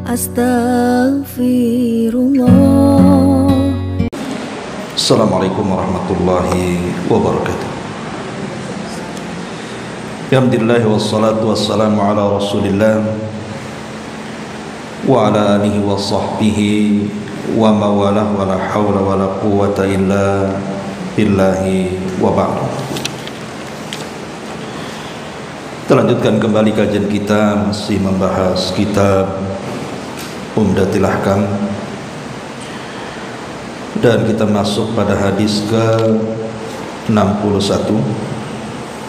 Astaghfirullah. Assalamualaikum warahmatullahi wabarakatuh. Alhamdulillah wassalatu wassalamu ala Rasulillah wa ala alihi wa sahbihi wa mawalah wa la hawla wa la quwwata illa billahi wa ba'd. Kita lanjutkan kembali kajian kita, masih membahas kitab Umdatul Ahkam, dan kita masuk pada hadis ke-61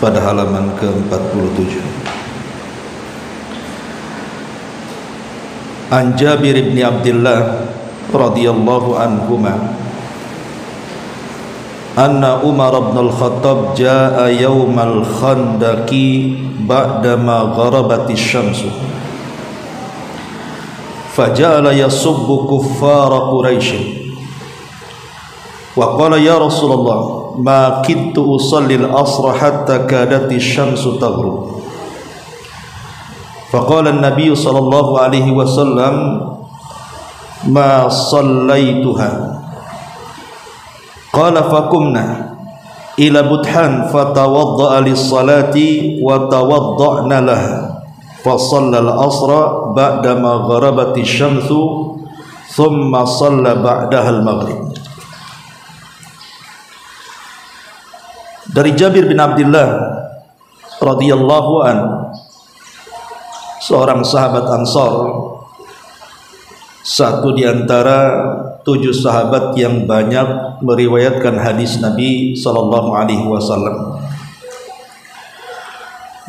pada halaman ke-47. An Jabir bin Abdullah radhiyallahu anhuma anna Umar bin al-Khattab jaa yawmal khandaqi ba'dama gharabatis syamsu faja'ala yasubbu kuffara Quraisy wa qala ya Rasulullah ma kittu usalli al-asra hatta kadati syamsu taghrub faqala an-nabiy sallallahu alaihi wasallam ma sallaituha qala faqumna ila buthan fatawadda'a lis-salati wa tawadda'na laha fasalla al-asra ba'dama gharabati syamsu thumma salla ba'daha al-maghrib. Dari Jabir bin Abdullah radhiyallahu an, seorang sahabat Ansar, satu di antara 7 sahabat yang banyak meriwayatkan hadis Nabi sallallahu alaihi wasallam.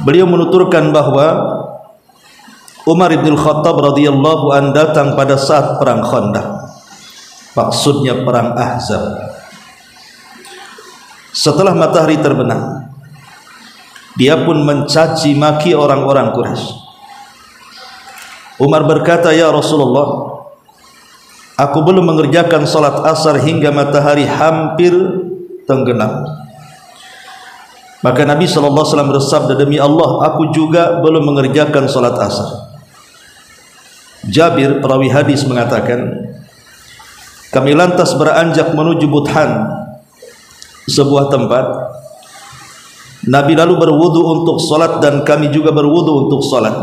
Beliau menuturkan bahwa Umar bin Khattab radhiyallahu an datang pada saat perang Khandaq, maksudnya perang Ahzab. Setelah matahari terbenam, dia pun mencaci maki orang-orang Quraisy. Umar berkata, "Ya Rasulullah, aku belum mengerjakan salat asar hingga matahari hampir tenggelam." Maka Nabi SAW bersabda, "Demi Allah, aku juga belum mengerjakan salat asar." Jabir perawi hadis mengatakan, kami lantas beranjak menuju Buthan, sebuah tempat. Nabi lalu berwudu untuk salat dan kami juga berwudu untuk salat.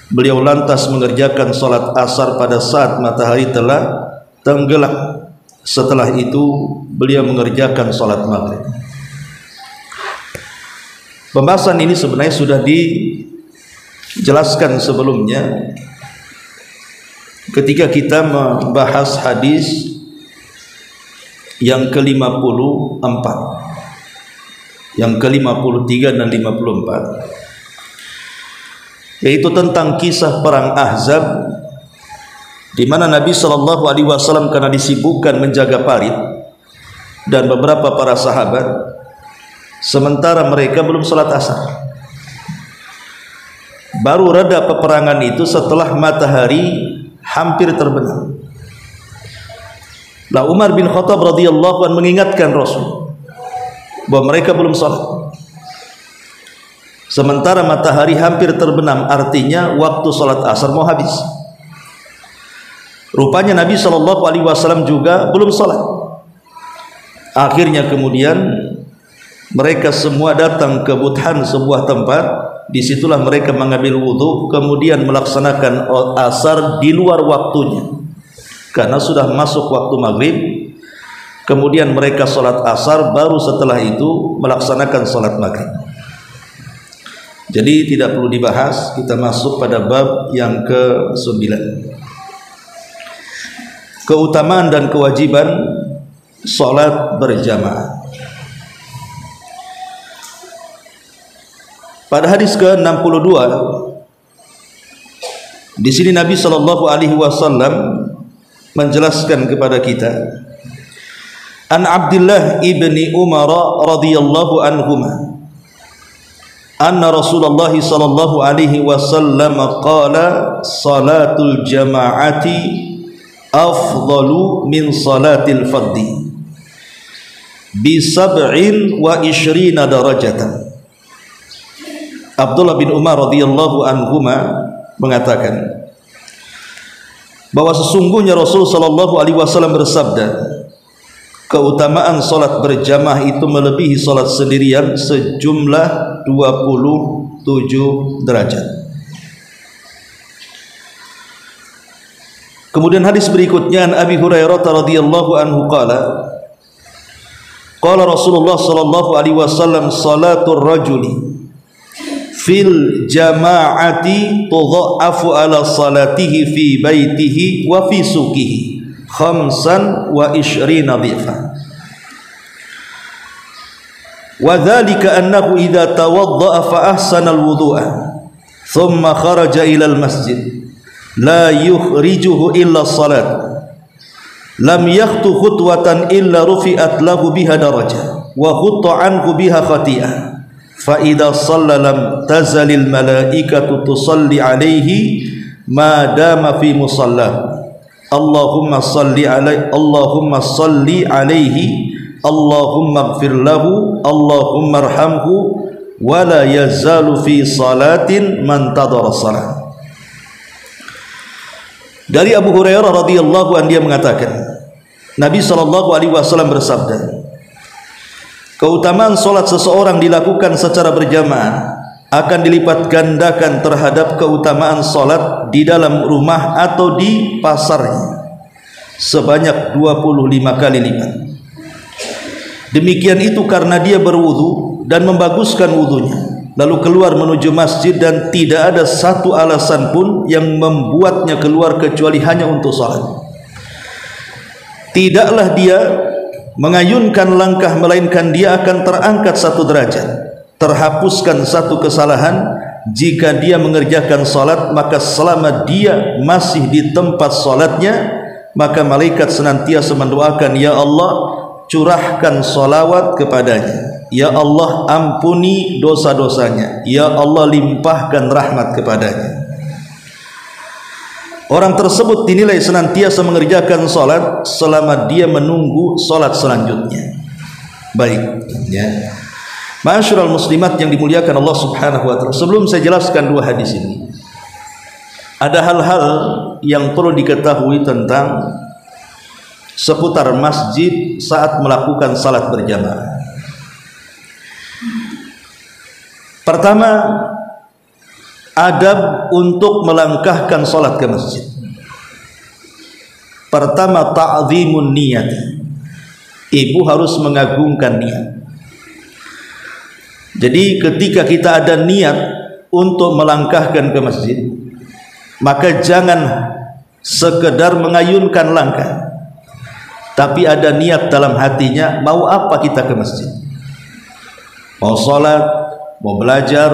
Beliau lantas mengerjakan salat asar pada saat matahari telah tenggelam. Setelah itu beliau mengerjakan salat maghrib. Pembahasan ini sebenarnya sudah dijelaskan sebelumnya ketika kita membahas hadis yang ke-54, yang ke-53 dan 54, yaitu tentang kisah perang Ahzab, di mana Nabi SAW karena disibukkan menjaga parit dan beberapa para sahabat, sementara mereka belum salat asar. Baru reda peperangan itu setelah matahari hampir terbenam. Lah Umar bin Khattab radhiyallahu anhu mengingatkan Rasul bahwa mereka belum salat, sementara matahari hampir terbenam, artinya waktu salat asar mau habis. Rupanya Nabi SAW juga belum salat. Akhirnya kemudian mereka semua datang ke Buthan, sebuah tempat. Disitulah mereka mengambil wudhu, kemudian melaksanakan asar di luar waktunya karena sudah masuk waktu maghrib. Kemudian mereka sholat asar, baru setelah itu melaksanakan sholat maghrib. Jadi tidak perlu dibahas, kita masuk pada bab yang ke-9, keutamaan dan kewajiban sholat berjamaah. Pada hadis ke-62, di sini Nabi SAW menjelaskan kepada kita, An Abdullah ibni Umar radhiyallahu anhuma, anna Rasulullah sallallahu alaihi wasallam qala salatul jama'ati afdalu min salatil fardhi bi 27 darajatan. Abdullah bin Umar radhiyallahu anhuma mengatakan, bahwa sesungguhnya Rasul sallallahu alaihi wasallam bersabda, keutamaan salat berjamaah itu melebihi salat sendirian sejumlah 27 derajat. Kemudian hadis berikutnya, an Abi Hurairah radhiyallahu anhu qala Rasulullah sallallahu alaihi wasallam, salatul rajuli fil jama'ati tudha'afu ala salatihi fi baitihi wa fi suqihi khamsan wa ishrina dhifan. Wa dhalika annahu idza tawadda'a fa ahsana al-wudu'a thumma kharaja ila al-masjid la yukhrijuhu illa salat lam yakhtu khutwatan illa rufi'at lahu biha darajah wa khutta anhu biha khati'ah fa idza shalla lam tazalil malaikatu tusalli alaihi ma dama fi musallah Allahumma salli alaihi Allahumma salli alaihi Allahumma ighfir lahu Allahumma arhamhu wa la yazalu fi salatin man tadara salat. Dari Abu Hurairah radhiyallahu anhu, dia mengatakan, Nabi sallallahu alaihi wasallam bersabda, keutamaan salat seseorang dilakukan secara berjamaah akan dilipat gandakan terhadap keutamaan salat di dalam rumah atau di pasarnya sebanyak 25 kali lipat. Demikian itu karena dia berwudu dan membaguskan wudunya, lalu keluar menuju masjid dan tidak ada satu alasan pun yang membuatnya keluar kecuali hanya untuk salat. Tidaklah dia mengayunkan langkah melainkan dia akan terangkat satu derajat, terhapuskan satu kesalahan. Jika dia mengerjakan salat, maka selama dia masih di tempat salatnya, maka malaikat senantiasa mendoakan, ya Allah curahkan salawat kepadanya, ya Allah ampuni dosa-dosanya, ya Allah limpahkan rahmat kepadanya. Orang tersebut dinilai senantiasa mengerjakan salat selama dia menunggu salat selanjutnya. Baik, ya. Ma'asyiral muslimat yang dimuliakan Allah Subhanahu wa taala, sebelum saya jelaskan dua hadis ini, ada hal-hal yang perlu diketahui tentang seputar masjid saat melakukan salat berjamaah. Pertama, adab untuk melangkahkan salat ke masjid. Pertama, ta'zimun niyat. Ibu harus mengagungkan niat. Jadi ketika kita ada niat untuk melangkahkan ke masjid, maka jangan sekedar mengayunkan langkah, tapi ada niat dalam hatinya, mau apa kita ke masjid? Mau sholat, mau belajar,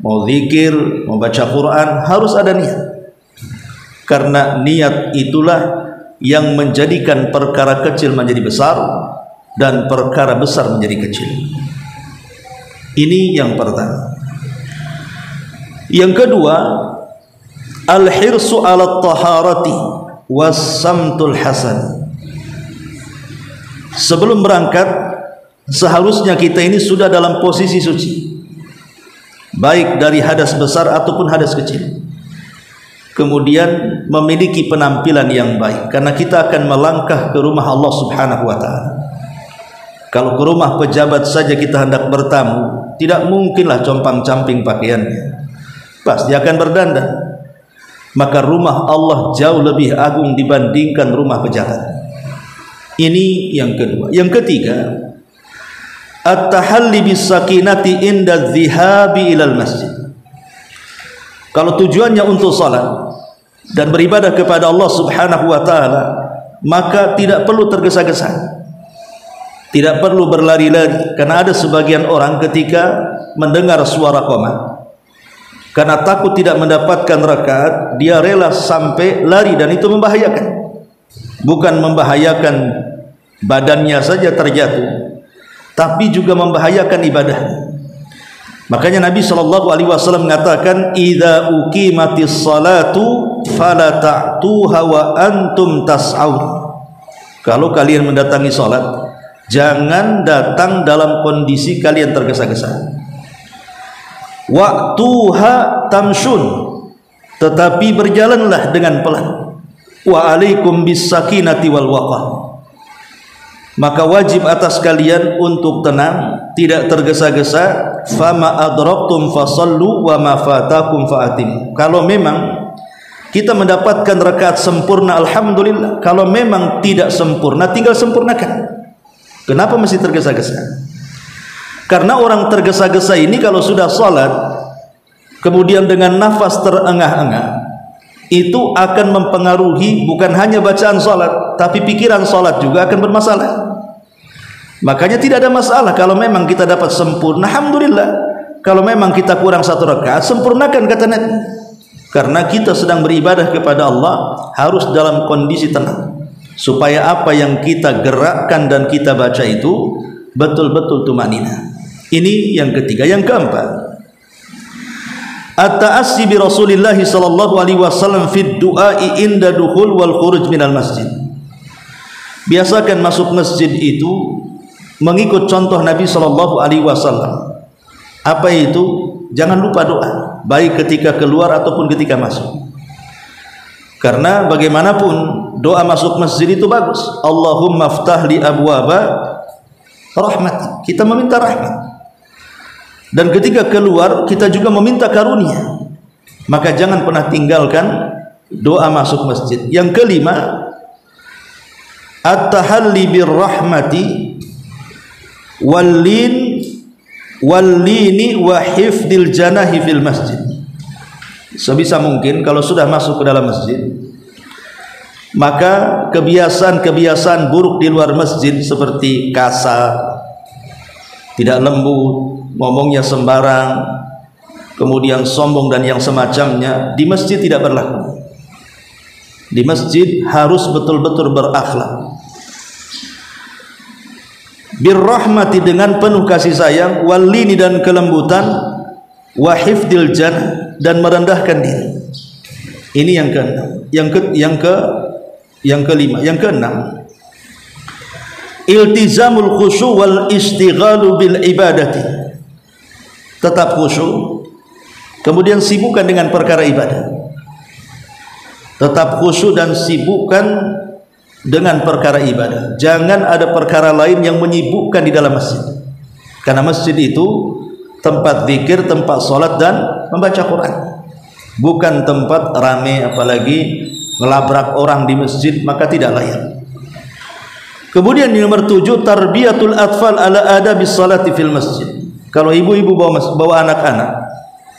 mau zikir, mau baca Quran, harus ada niat. Karena niat itulah yang menjadikan perkara kecil menjadi besar dan perkara besar menjadi kecil. Ini yang pertama. Yang kedua, al-hirsu ala taharati was-samtul hasan. Sebelum berangkat, seharusnya kita ini sudah dalam posisi suci, baik dari hadas besar ataupun hadas kecil. Kemudian memiliki penampilan yang baik, karena kita akan melangkah ke rumah Allah Subhanahu wa ta'ala. Kalau ke rumah pejabat saja kita hendak bertamu, tidak mungkinlah compang-camping pakaiannya, pasti akan berdandan. Maka rumah Allah jauh lebih agung dibandingkan rumah pejabat. Ini yang kedua. Yang ketiga, at-tahalli bis-sakinati inda dhihabi ilal masjid. Kalau tujuannya untuk salat dan beribadah kepada Allah Subhanahu wa ta'ala, maka tidak perlu tergesa-gesa, tidak perlu berlari-lari. Karena ada sebagian orang ketika mendengar suara qomat, karena takut tidak mendapatkan rakaat, dia rela sampai lari, dan itu membahayakan. Bukan membahayakan badannya saja terjatuh, tapi juga membahayakan ibadah. Makanya Nabi SAW mengatakan, idza uqimatis salatu fala ta'tuha wa antum tas'aun. Kalau kalian mendatangi salat, jangan datang dalam kondisi kalian tergesa-gesa. Waqtuha tamshun, tetapi berjalanlah dengan pelan. wa alaikum bis sakinati wal waqar. Maka wajib atas kalian untuk tenang, tidak tergesa-gesa. Fama adraktum fasallu wa ma fatakum faatim. Kalau memang kita mendapatkan rakaat sempurna, alhamdulillah. Kalau memang tidak sempurna, tinggal sempurnakan. Kenapa mesti tergesa-gesa? Karena orang tergesa-gesa ini kalau sudah salat kemudian dengan nafas terengah-engah, itu akan mempengaruhi bukan hanya bacaan salat, tapi pikiran salat juga akan bermasalah. Makanya tidak ada masalah kalau memang kita dapat sempurna, alhamdulillah. Kalau memang kita kurang satu rakaat, sempurnakan, kata Nabi. Karena kita sedang beribadah kepada Allah harus dalam kondisi tenang, supaya apa yang kita gerakkan dan kita baca itu betul-betul tumanina. Ini yang ketiga. Yang keempat, at-ta'assi bi Rasulillah sallallahu alaihi wasallam fi du'ai inda dukhul wal khuruj minal masjid. Biasakan masuk masjid itu mengikut contoh Nabi sallallahu alaihi wasallam. Apa itu? Jangan lupa doa, baik ketika keluar ataupun ketika masuk. Karena bagaimanapun doa masuk masjid itu bagus. Allahumma ftah li abwaba rahmat. Kita meminta rahmat. Dan ketika keluar kita juga meminta karunia. Maka jangan pernah tinggalkan doa masuk masjid. Yang kelima, at-tahalli birrahmati wallini wa hifdil janahi fil masjid. Sebisa mungkin kalau sudah masuk ke dalam masjid, maka kebiasaan-kebiasaan buruk di luar masjid seperti kasar, tidak lembut, ngomongnya sembarang, kemudian sombong dan yang semacamnya, di masjid tidak berlaku. Di masjid harus betul-betul berakhlak. Birrahmati dengan penuh kasih sayang, walini dan kelembutan, wa hifdil janah dan merendahkan diri. Ini yang keenam. Yang kelima, yang keenam, iltizamul khusyu' wal istighalu bil ibadati. Tetap khusyuk, kemudian sibukkan dengan perkara ibadah. Tetap khusyuk dan sibukkan dengan perkara ibadah. Jangan ada perkara lain yang menyibukkan di dalam masjid. Karena masjid itu tempat zikir, tempat salat dan membaca Quran. Bukan tempat rame, apalagi ngelabrak orang di masjid, maka tidak layak. Kemudian yang nomor 7, tarbiyatul atfal ala adabis salati fil masjid. Kalau ibu-ibu bawa anak-anak,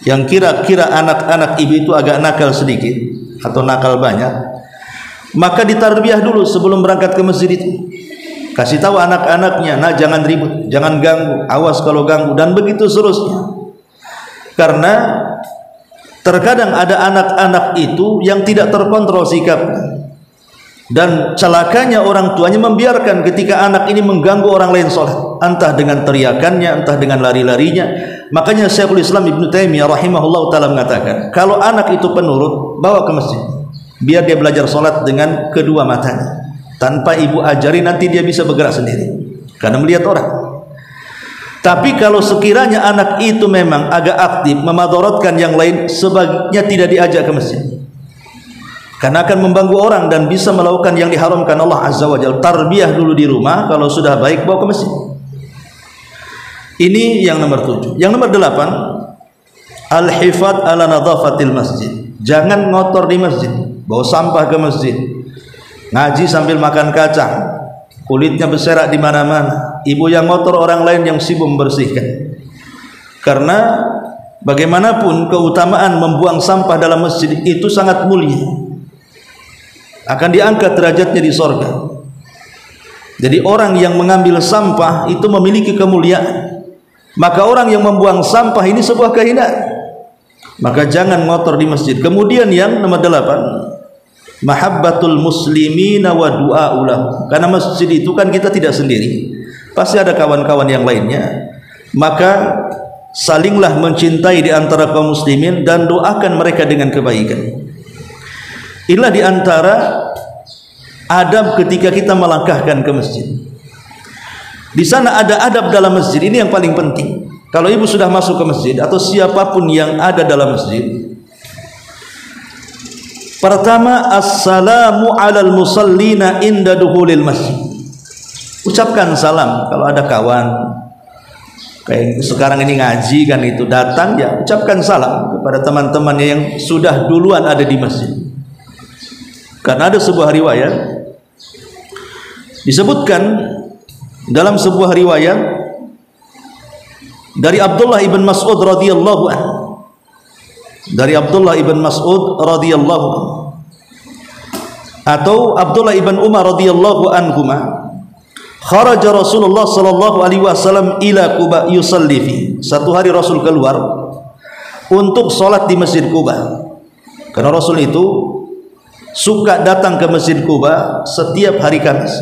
yang kira-kira anak-anak ibu itu agak nakal sedikit atau nakal banyak, maka ditarbiyah dulu sebelum berangkat ke masjid itu. Kasih tahu anak-anaknya, nah jangan ribut, jangan ganggu, awas kalau ganggu, dan begitu seterusnya. Karena terkadang ada anak-anak itu yang tidak terkontrol sikapnya, dan celakanya orang tuanya membiarkan ketika anak ini mengganggu orang lain sholat, entah dengan teriakannya, entah dengan lari-larinya. Makanya Syekhul Islam Ibnu Taimiyah rahimahullah ta'ala mengatakan, kalau anak itu penurut, bawa ke masjid, biar dia belajar sholat dengan kedua matanya. Tanpa ibu ajari, nanti dia bisa bergerak sendiri karena melihat orang. Tapi kalau sekiranya anak itu memang agak aktif, memadaratkan yang lain, sebaiknya tidak diajak ke masjid, karena akan mengganggu orang dan bisa melakukan yang diharamkan Allah Azza wa Jalla. Tarbiyah dulu di rumah, kalau sudah baik bawa ke masjid. Ini yang nomor 7. Yang nomor 8, al-hifad ala nadhafatil masjid. Jangan ngotor di masjid, bawa sampah ke masjid, ngaji sambil makan kacang, kulitnya berserak di mana-mana. Ibu yang ngotor, orang lain yang sibuk membersihkan. Karena bagaimanapun keutamaan membuang sampah dalam masjid itu sangat mulia, akan diangkat derajatnya di sorga. Jadi orang yang mengambil sampah itu memiliki kemuliaan. Maka orang yang membuang sampah ini sebuah kehinaan. Maka jangan ngotor di masjid. Kemudian yang nomor 8, mahabbatul muslimina wa du'a'u lahum. Karena masjid itu kan kita tidak sendiri, pasti ada kawan-kawan yang lainnya. Maka salinglah mencintai di antara kaum muslimin dan doakan mereka dengan kebaikan. Inilah di antara adab ketika kita melangkahkan ke masjid. Di sana ada adab dalam masjid, ini yang paling penting. Kalau ibu sudah masuk ke masjid atau siapapun yang ada dalam masjid, Pertama, assalamu alal musallina inda duhulil masjid. Ucapkan salam kalau ada kawan kayak sekarang ini ngaji kan, itu datang ya ucapkan salam kepada teman-temannya yang sudah duluan ada di masjid. Karena ada sebuah riwayat disebutkan dalam sebuah riwayat dari Abdullah ibn Mas'ud radhiyallahu anhu, dari Abdullah ibn Mas'ud radhiyallahu anhu atau Abdullah ibn Umar radhiyallahu anhuma, kharaja Rasulullah sallallahu alaihi wasallam ila Quba yusalli fi. Satu hari Rasul keluar untuk sholat di Masjid Quba. Karena Rasul itu suka datang ke Masjid Quba setiap hari Kamis.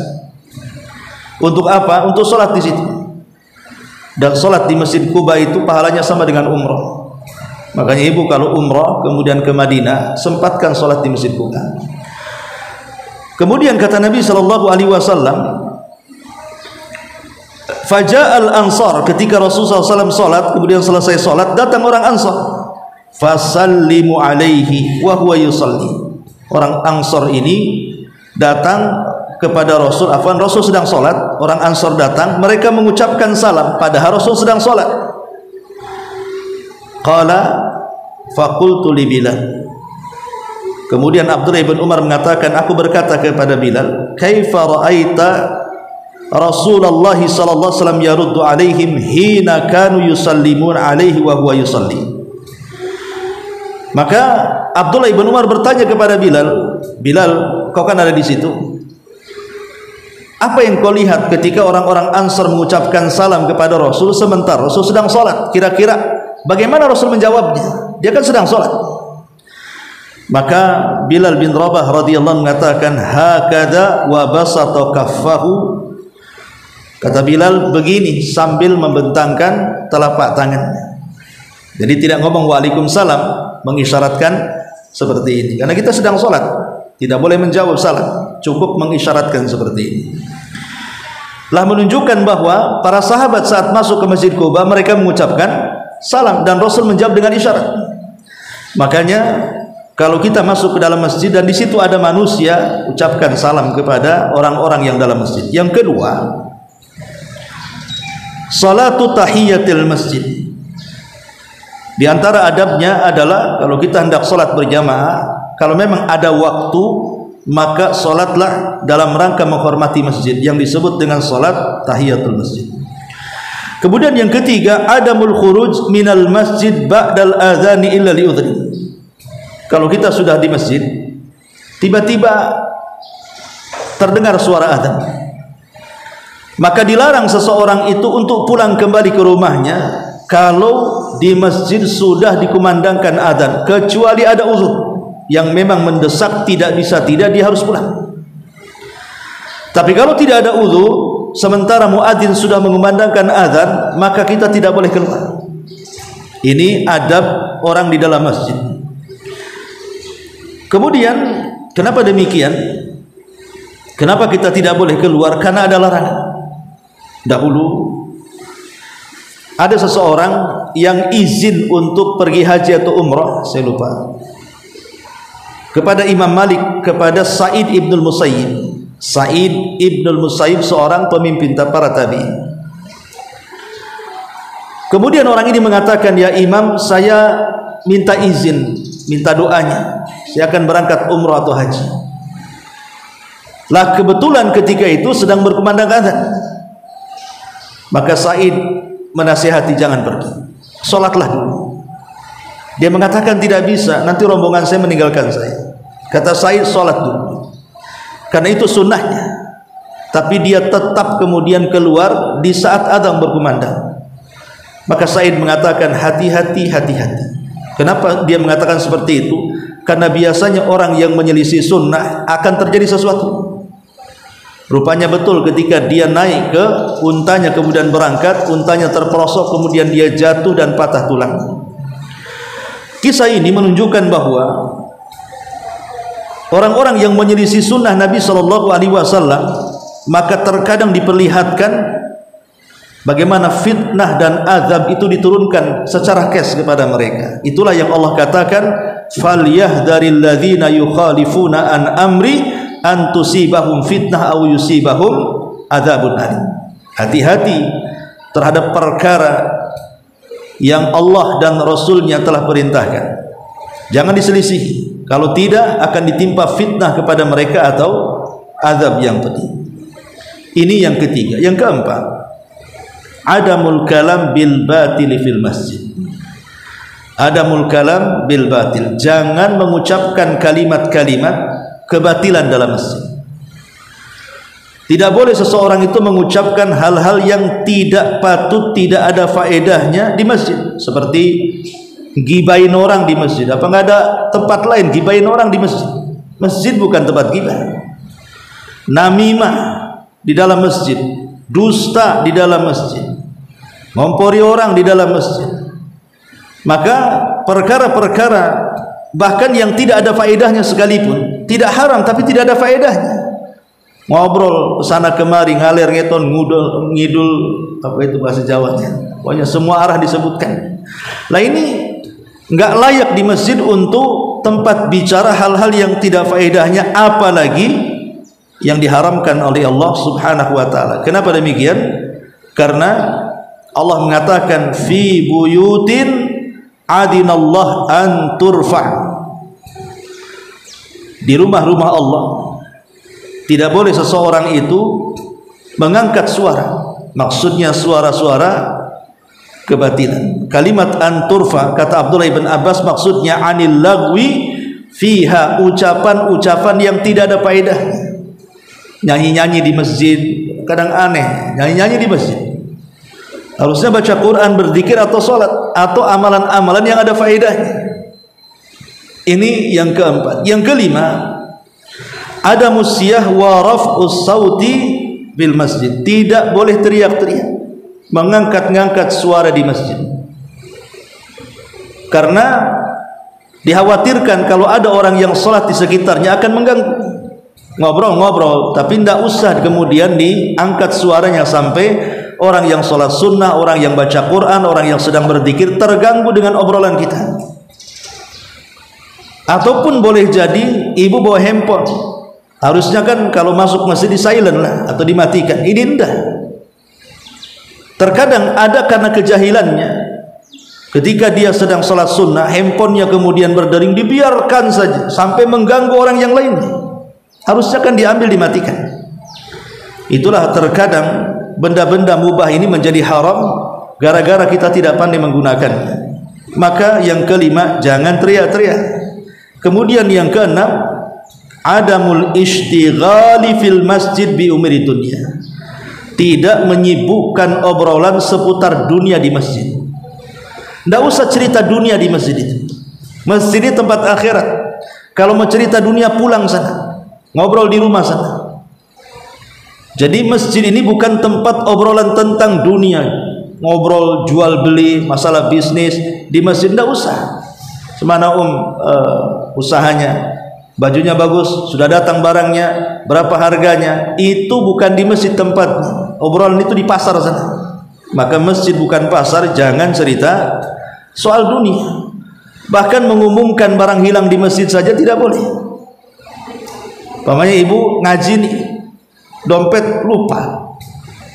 Untuk apa? Untuk sholat di situ. Dan sholat di Masjid Quba itu pahalanya sama dengan umrah. Makanya ibu kalau umrah kemudian ke Madinah, sempatkan sholat di Masjid Quba. Kemudian kata Nabi sallallahu alaihi wasallam, Faja'al ansar, ketika Rasulullah SAW salat, kemudian selesai salat, datang orang Ansar. Fasallimu alaihi wa huwa yusalli. Orang Ansar ini datang kepada Rasul, Rasul sedang salat, orang Ansar datang, mereka mengucapkan salam padahal Rasul sedang salat. Qala faqultu li Bilal. Kemudian Abdullah ibn Umar mengatakan, aku berkata kepada Bilal, kaifa ra'aita Rasulullah sallallahu alaihi wasallam yaruddu alaihim hina kanu yusallimun alaihi wa huwa yusalli. Maka Abdullah ibn Umar bertanya kepada Bilal, Bilal, kau kan ada di situ. Apa yang kau lihat ketika orang-orang Ansar mengucapkan salam kepada Rasul sementara Rasul sedang salat? Kira-kira bagaimana Rasul menjawabnya? Dia kan sedang salat. Maka Bilal bin Rabah radhiyallahu anhu mengatakan, hakadha wa basata kaffahu. Kata Bilal begini sambil membentangkan telapak tangannya. Jadi tidak ngomong waalaikumsalam, mengisyaratkan seperti ini. Karena kita sedang sholat, tidak boleh menjawab salam, cukup mengisyaratkan seperti ini. Lah menunjukkan bahwa para sahabat saat masuk ke Masjid Quba mereka mengucapkan salam dan Rasul menjawab dengan isyarat. Makanya kalau kita masuk ke dalam masjid dan di situ ada manusia, ucapkan salam kepada orang-orang yang dalam masjid. Yang kedua, salatu tahiyatil masjid. Di antara adabnya adalah kalau kita hendak salat berjamaah, kalau memang ada waktu, maka salatlah dalam rangka menghormati masjid yang disebut dengan salat tahiyatul masjid. Kemudian yang ketiga, adamul khuruj minal masjid ba'dal adzani illa liudhri. Kalau kita sudah di masjid, tiba-tiba terdengar suara adzan, maka dilarang seseorang itu untuk pulang kembali ke rumahnya kalau di masjid sudah dikumandangkan adzan, kecuali ada uzur yang memang mendesak, tidak bisa tidak, dia harus pulang. Tapi kalau tidak ada uzur, sementara muadzin sudah mengumandangkan adzan, maka kita tidak boleh keluar. Ini adab orang di dalam masjid. Kemudian kenapa demikian? Kenapa kita tidak boleh keluar? Karena ada larangan. Dahulu ada seseorang yang izin untuk pergi haji atau umrah, saya lupa, kepada Imam Malik, kepada Sa'id ibnul Musayyib. Sa'id ibnul Musayyib seorang pemimpin para tabi'in. Kemudian orang ini mengatakan, ya Imam, saya minta izin, minta doanya, saya akan berangkat umrah atau haji. Lah kebetulan ketika itu sedang berkumandang adzan. Maka Sa'id menasihati, jangan pergi, sholatlah dulu. Dia mengatakan tidak bisa, nanti rombongan saya meninggalkan saya. Kata Sa'id, sholat dulu, karena itu sunnahnya. Tapi dia tetap kemudian keluar di saat adzan berkumandang. Maka Sa'id mengatakan, hati-hati, hati-hati. Kenapa dia mengatakan seperti itu? Karena biasanya orang yang menyelisih sunnah akan terjadi sesuatu. Rupanya betul ketika dia naik ke untanya kemudian berangkat, untanya terperosok, kemudian dia jatuh dan patah tulang. Kisah ini menunjukkan bahwa orang-orang yang menyelisih sunnah Nabi SAW, maka terkadang diperlihatkan bagaimana fitnah dan azab itu diturunkan secara kes kepada mereka. Itulah yang Allah katakan, falyahdharil ladzina yukhalifuna an amri an tusibahum fitnah aw yusibahum adzabun alim. Hati-hati terhadap perkara yang Allah dan Rasulnya telah perintahkan. Jangan diselisihi, kalau tidak akan ditimpa fitnah kepada mereka atau azab yang pedih. Ini yang ketiga. Yang keempat, adamul kalam bil batil fil masjid. Adamul kalam bil batil, jangan mengucapkan kalimat-kalimat kebatilan dalam masjid. Tidak boleh seseorang itu mengucapkan hal-hal yang tidak patut, tidak ada faedahnya di masjid. Seperti gibain orang di masjid. Apa nggak ada tempat lain gibain orang di masjid? Masjid bukan tempat gibah. Namimah di dalam masjid, dusta di dalam masjid, ngompori orang di dalam masjid. Maka perkara-perkara bahkan yang tidak ada faedahnya sekalipun, tidak haram tapi tidak ada faedahnya. Ngobrol sana kemari, ngalir ngeton, ngidul, apa itu bahasa Jawanya, pokoknya semua arah disebutkan. Lah ini nggak layak di masjid untuk tempat bicara hal-hal yang tidak faedahnya, apalagi yang diharamkan oleh Allah Subhanahu wa taala. Kenapa demikian? Karena Allah mengatakan fi buyutin adinallah an turfa, di rumah-rumah Allah tidak boleh seseorang itu mengangkat suara, maksudnya suara-suara kebatilan. Kalimat anturfa, kata Abdullah ibn Abbas, maksudnya anil lagwi fiha, ucapan-ucapan yang tidak ada faedahnya. Nyanyi-nyanyi di masjid, kadang aneh, nyanyi-nyanyi di masjid. Harusnya baca Quran, berzikir atau sholat, atau amalan-amalan yang ada faedahnya. Ini yang keempat. Yang kelima, ada musyah wa raf'us sauti bil masjid. Tidak boleh teriak-teriak, mengangkat-ngangkat suara di masjid, karena dikhawatirkan kalau ada orang yang sholat di sekitarnya akan mengganggu. Ngobrol-ngobrol, tapi tidak usah kemudian diangkat suaranya sampai orang yang sholat sunnah, orang yang baca Quran, orang yang sedang berzikir terganggu dengan obrolan kita. Ataupun boleh jadi ibu bawa handphone, harusnya kan kalau masuk masjid di silent lah atau dimatikan. Ini enggak. Terkadang ada karena kejahilannya, ketika dia sedang sholat sunnah, handphonenya kemudian berdering, dibiarkan saja sampai mengganggu orang yang lainnya. Harusnya kan diambil, dimatikan. Itulah terkadang benda-benda mubah ini menjadi haram gara-gara kita tidak pandai menggunakannya. Maka yang kelima, jangan teriak-teriak. Kemudian yang keenam, adamul ishtighali fil masjid bi umuri dunya. Tidak menyibukkan obrolan seputar dunia di masjid. Tidak usah cerita dunia di masjid itu. Masjid ini tempat akhirat. Kalau mau cerita dunia, pulang sana, ngobrol di rumah sana. Jadi masjid ini bukan tempat obrolan tentang dunia, ngobrol jual beli, masalah bisnis. Di masjid tidak usah. Semana usahanya, bajunya bagus, sudah datang barangnya, berapa harganya, itu bukan di masjid tempatnya. Obrolan itu di pasar sana. Maka masjid bukan pasar, jangan cerita soal dunia. Bahkan mengumumkan barang hilang di masjid saja tidak boleh. Pamannya ibu ngaji nih, dompet lupa,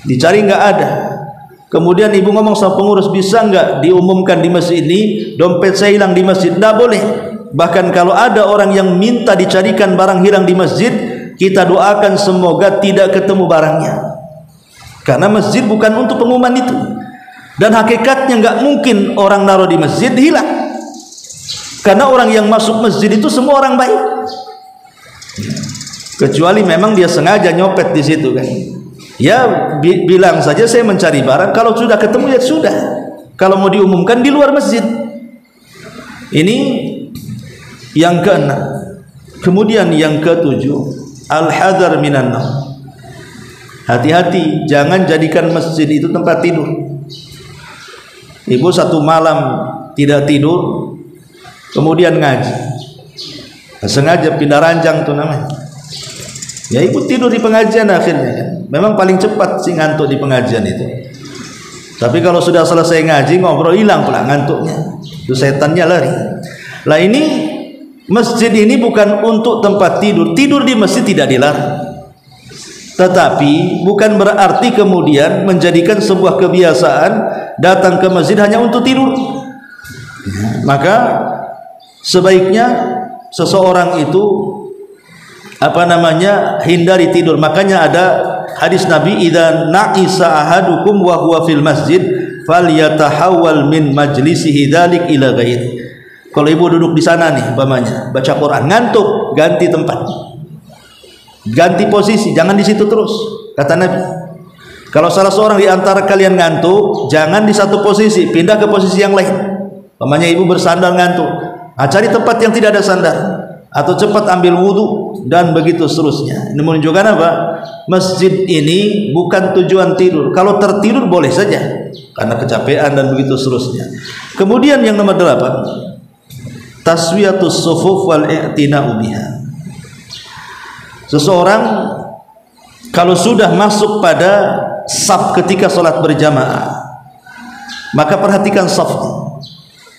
dicari nggak ada. Kemudian ibu ngomong sama pengurus, bisa nggak diumumkan di masjid ini dompet saya hilang di masjid? Nggak boleh. Bahkan kalau ada orang yang minta dicarikan barang hilang di masjid, kita doakan semoga tidak ketemu barangnya, karena masjid bukan untuk pengumuman itu. Dan hakikatnya nggak mungkin orang naruh di masjid hilang, karena orang yang masuk masjid itu semua orang baik, kecuali memang dia sengaja nyopet di situ kan. Ya bilang saja saya mencari barang, kalau sudah ketemu ya sudah. Kalau mau diumumkan di luar masjid. Ini yang keenam. Kemudian yang ketujuh, al-hadar minan naum. Hati-hati, jangan jadikan masjid itu tempat tidur. Ibu satu malam tidak tidur, kemudian ngaji, sengaja pindah ranjang tuh namanya. Ya ibu tidur di pengajian akhirnya kan. Memang paling cepat sih ngantuk di pengajian itu. Tapi kalau sudah selesai ngaji, ngobrol, hilang pula ngantuknya. Itu setannya lari. Lah ini Masjid ini bukan untuk tempat tidur. Tidur di masjid tidak dilarang. Tetapi bukan berarti kemudian menjadikan sebuah kebiasaan datang ke masjid hanya untuk tidur. Maka sebaiknya seseorang itu hindari tidur. Makanya ada hadis Nabi, idza na'isa ahadukum wa huwa fil masjid falyatahawwal min majlisihi dzalik ila ghairi. Kalau ibu duduk di sana nih umpamanya baca Quran, ngantuk, ganti tempat, ganti posisi, jangan di situ terus, kata Nabi. Kalau salah seorang di antara kalian ngantuk, jangan di satu posisi, pindah ke posisi yang lain. Umpamanya ibu bersandar ngantuk, cari tempat yang tidak ada sandar, atau cepat ambil wudhu, dan begitu seterusnya. Ini menunjukkan apa? Masjid ini bukan tujuan tidur. Kalau tertidur boleh saja karena kecapean dan begitu seterusnya. Kemudian yang nomor 8, taswiyatus sufuf wal i'tina'u biha. Seseorang kalau sudah masuk pada saf ketika salat berjamaah, maka perhatikan safnya.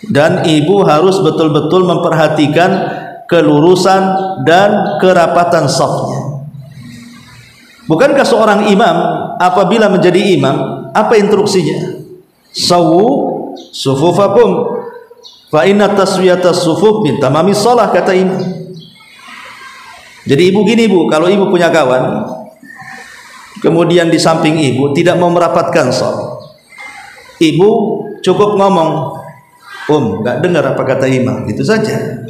Dan ibu harus betul-betul memperhatikan kelurusan dan kerapatan safnya. Bukankah seorang imam apabila menjadi imam, apa instruksinya? Sawu sufufakum fa inna taswiyatas sufuf min tamamis shalah, kata imam. Jadi ibu gini bu, kalau ibu punya kawan kemudian di samping ibu tidak mau merapatkan shaf, ibu cukup ngomong, nggak dengar apa kata imam, itu saja.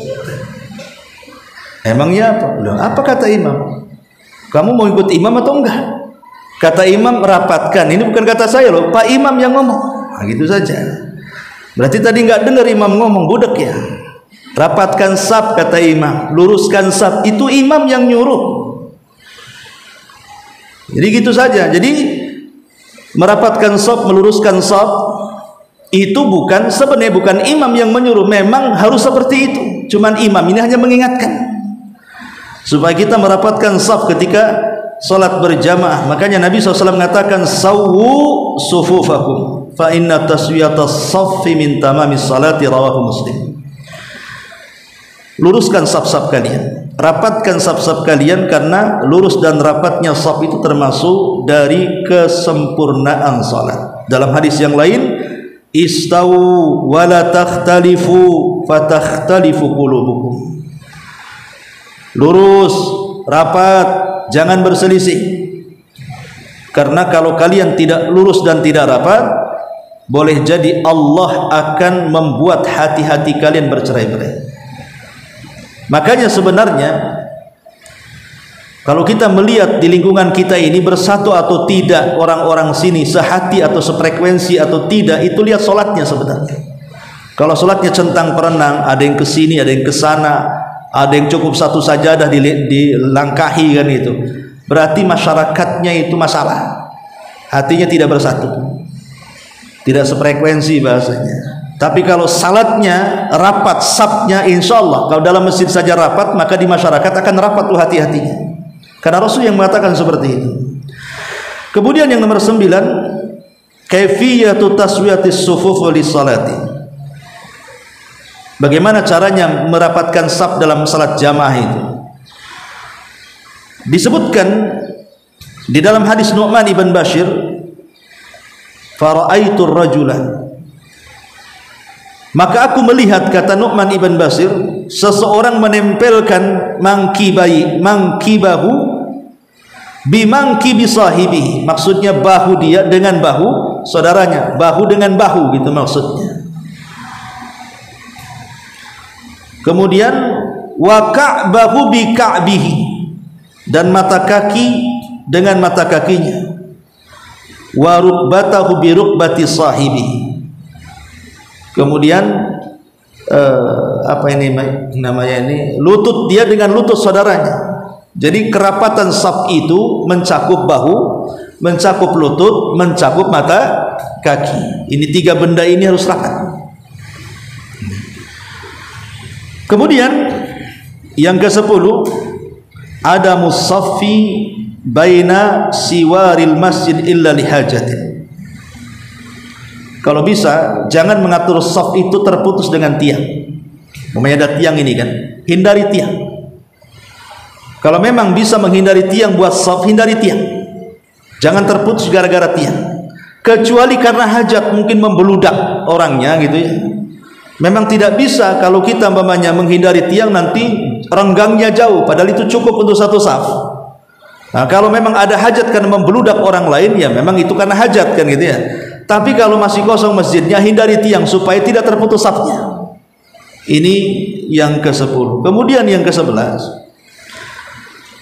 Emangnya apa? Apa kata imam? Kamu mau ikut imam atau enggak? Kata imam rapatkan, ini bukan kata saya loh, Pak Imam yang ngomong. Gitu saja. Berarti tadi nggak dengar imam ngomong, budek ya. Rapatkan saf kata imam, luruskan saf, itu imam yang nyuruh. Jadi gitu saja. Jadi merapatkan saf, meluruskan saf itu sebenarnya bukan imam yang menyuruh, memang harus seperti itu. Cuman imam ini hanya mengingatkan supaya kita merapatkan saf ketika salat berjamaah. Makanya Nabi SAW mengatakan sawu sufufakum fa inna taswiyatas saffi min tamamis salati, rawahu Muslim. Luruskan saf-saf kalian, rapatkan saf-saf kalian, karena lurus dan rapatnya saf itu termasuk dari kesempurnaan salat. Dalam hadis yang lain, istawu wa la takhtalifu fatakhtalifu qulubukum. Lurus, rapat, jangan berselisih. Karena kalau kalian tidak lurus dan tidak rapat, boleh jadi Allah akan membuat hati-hati kalian bercerai-berai. Makanya sebenarnya kalau kita melihat di lingkungan kita ini bersatu atau tidak orang-orang sini, sehati atau sefrekuensi atau tidak, itu lihat sholatnya sebenarnya. Kalau sholatnya centang perenang, ada yang ke sini, ada yang ke sana, ada yang cukup satu sajadah dilangkahi kan, itu berarti masyarakatnya itu masalah, hatinya tidak bersatu, tidak sefrekuensi bahasanya. Tapi kalau salatnya rapat, safnya insya Allah, kalau dalam masjid saja rapat, maka di masyarakat akan rapat tuh hati-hatinya, karena Rasul yang mengatakan seperti itu. Kemudian yang nomor 9, kaifiyatu taswiyatis sufuf lis salati. Bagaimana caranya merapatkan saf dalam salat jamaah itu? Disebutkan di dalam hadis Nu'man ibn Bashir, fara'aitur rajulan, maka aku melihat, kata Nu'man ibn Bashir, seseorang menempelkan mangkibahu bimangkibi sahibi, maksudnya bahu dia dengan bahu saudaranya, bahu dengan bahu, gitu maksudnya. Kemudian wa ka'bahu bi ka'bihi, dan mata kaki dengan mata kakinya, wa rukbatahu bi rukbati sahibi. Kemudian apa ini namanya ini, lutut dia dengan lutut saudaranya. Jadi kerapatan saf itu mencakup bahu, mencakup lutut, mencakup mata kaki. Ini 3 benda ini harus rapat. Kemudian yang ke-10, ada musaffi baina siwaril masjid illa lihajatin. Kalau bisa jangan mengatur saf itu terputus dengan tiang. Ada tiang ini kan, hindari tiang. Kalau memang bisa menghindari tiang buat saf, hindari tiang. Jangan terputus gara-gara tiang. Kecuali karena hajat, mungkin membeludak orangnya gitu ya. Memang tidak bisa kalau kita umpamanya menghindari tiang nanti renggangnya jauh, padahal itu cukup untuk satu saf. Nah, kalau memang ada hajat karena membeludak orang lain, ya memang itu karena hajat kan gitu ya. Tapi kalau masih kosong masjidnya, hindari tiang supaya tidak terputus safnya. Ini yang ke-10. Kemudian yang ke-11,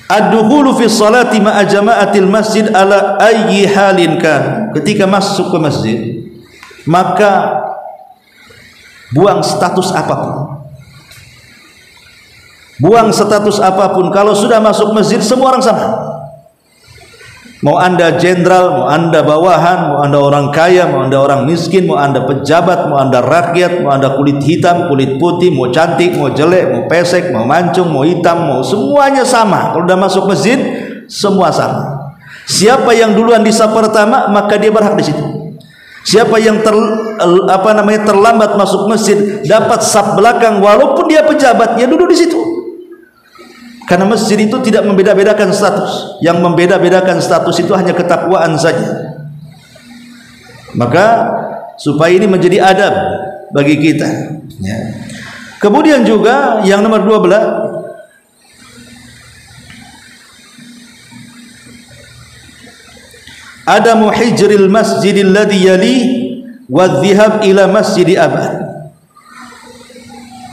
ad-dukhulu fi sholati ma'a jama'atil masjid ala ayyi halin kan. Ketika masuk ke masjid, maka buang status apapun. Buang status apapun. Kalau sudah masuk masjid, semua orang sama. Mau Anda jenderal, mau Anda bawahan, mau Anda orang kaya, mau Anda orang miskin, mau Anda pejabat, mau Anda rakyat, mau Anda kulit hitam, kulit putih, mau cantik, mau jelek, mau pesek, mau mancung, mau hitam, mau semuanya sama. Kalau sudah masuk masjid, semua sama. Siapa yang duluan di saf pertama, maka dia berhak di situ. Siapa yang terlambat masuk masjid, dapat saf belakang, walaupun dia pejabatnya duduk di situ. Karena masjid itu tidak membeda-bedakan status. Yang membeda-bedakan status itu hanya ketakwaan saja. Maka supaya ini menjadi adab bagi kita ya. Kemudian juga yang nomor 12, adamu hijril masjidil ladzi yali wa dhihab ila masjidi abad.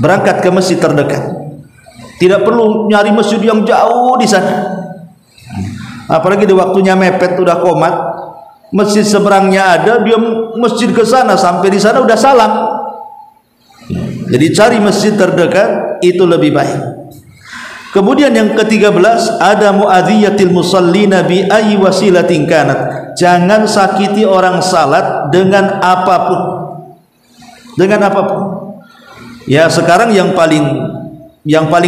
Berangkat ke masjid terdekat. Tidak perlu nyari masjid yang jauh di sana. Apalagi di waktunya mepet udah komat, masjid seberangnya ada, dia masjid ke sana, sampai di sana udah salam. Jadi cari masjid terdekat itu lebih baik. Kemudian yang ke-13, ada mu'adhiyatil musallina bi ayyi wasilatin kanat. Jangan sakiti orang salat dengan apapun. Dengan apapun. Ya sekarang yang paling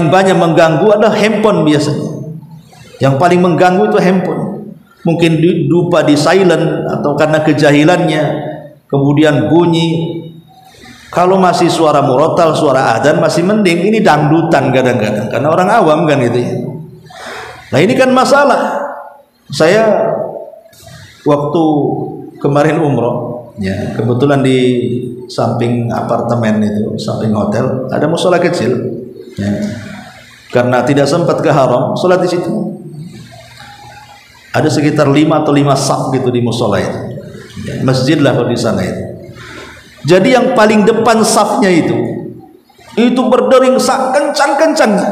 banyak mengganggu adalah handphone biasanya. Yang paling mengganggu itu handphone. Mungkin lupa di silent atau karena kejahilannya, kemudian bunyi. Kalau masih suara murotal, suara adzan masih mending. Ini dangdutan kadang-kadang karena orang awam kan itu ya. Nah ini kan masalah. Saya waktu kemarin umroh ya, kebetulan di samping apartemen itu, samping hotel ada musola kecil ya. Karena tidak sempat ke haram, sholat di situ. Ada sekitar 5 atau 5 saf gitu di musola itu. Ya, masjid lah kalau di sana itu. Jadi yang paling depan safnya itu berdering kencang-kencangnya.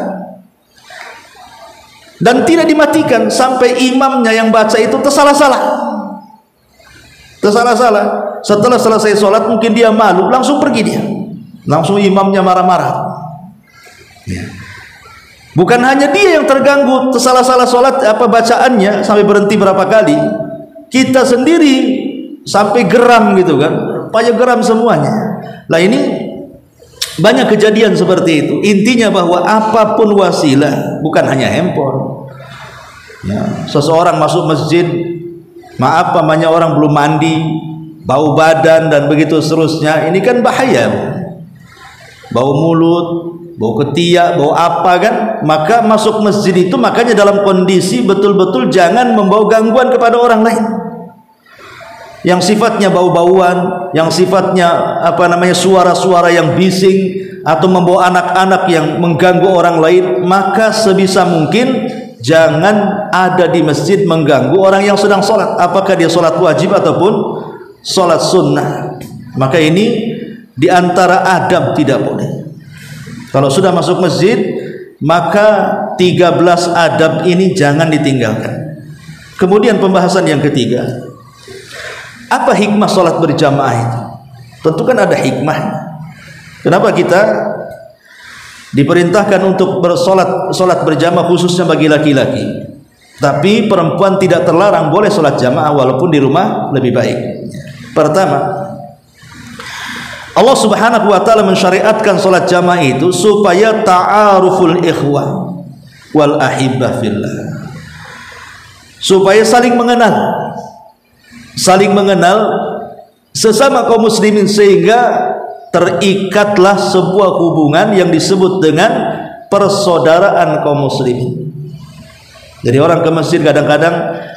Dan tidak dimatikan sampai imamnya yang baca itu tersalah-salah. Tersalah-salah. Setelah selesai sholat mungkin dia malu, langsung pergi dia. Langsung imamnya marah-marah. Ya. Bukan hanya dia yang terganggu tersalah-salah sholat bacaannya sampai berhenti berapa kali, kita sendiri sampai geram gitu kan, payah geram semuanya. Nah ini banyak kejadian seperti itu. Intinya bahwa apapun wasilah, bukan hanya handphone ya. Seseorang masuk masjid, maaf namanya orang belum mandi, bau badan dan begitu seterusnya, ini kan bahaya. Bau mulut, bau ketiak, bau apa kan. Maka masuk masjid itu makanya dalam kondisi betul-betul jangan membawa gangguan kepada orang lain. Yang sifatnya bau-bauan, yang sifatnya suara-suara yang bising, atau membawa anak-anak yang mengganggu orang lain, maka sebisa mungkin jangan ada di masjid mengganggu orang yang sedang sholat, apakah dia sholat wajib ataupun sholat sunnah. Maka ini diantara adab tidak boleh. Kalau sudah masuk masjid, maka 13 adab ini jangan ditinggalkan. Kemudian pembahasan yang ketiga, apa hikmah sholat berjamaah itu? Tentu kan ada hikmah. Kenapa kita diperintahkan untuk sholat berjamaah khususnya bagi laki-laki, tapi perempuan tidak terlarang boleh sholat jamaah walaupun di rumah lebih baik. Pertama, Allah Subhanahu wa taala mensyariatkan salat jamaah itu supaya ta'aruful ikhwah wal ahibbah fillah. Supaya saling mengenal sesama kaum muslimin, sehingga terikatlah sebuah hubungan yang disebut dengan persaudaraan kaum muslimin. Jadi orang ke masjid kadang-kadang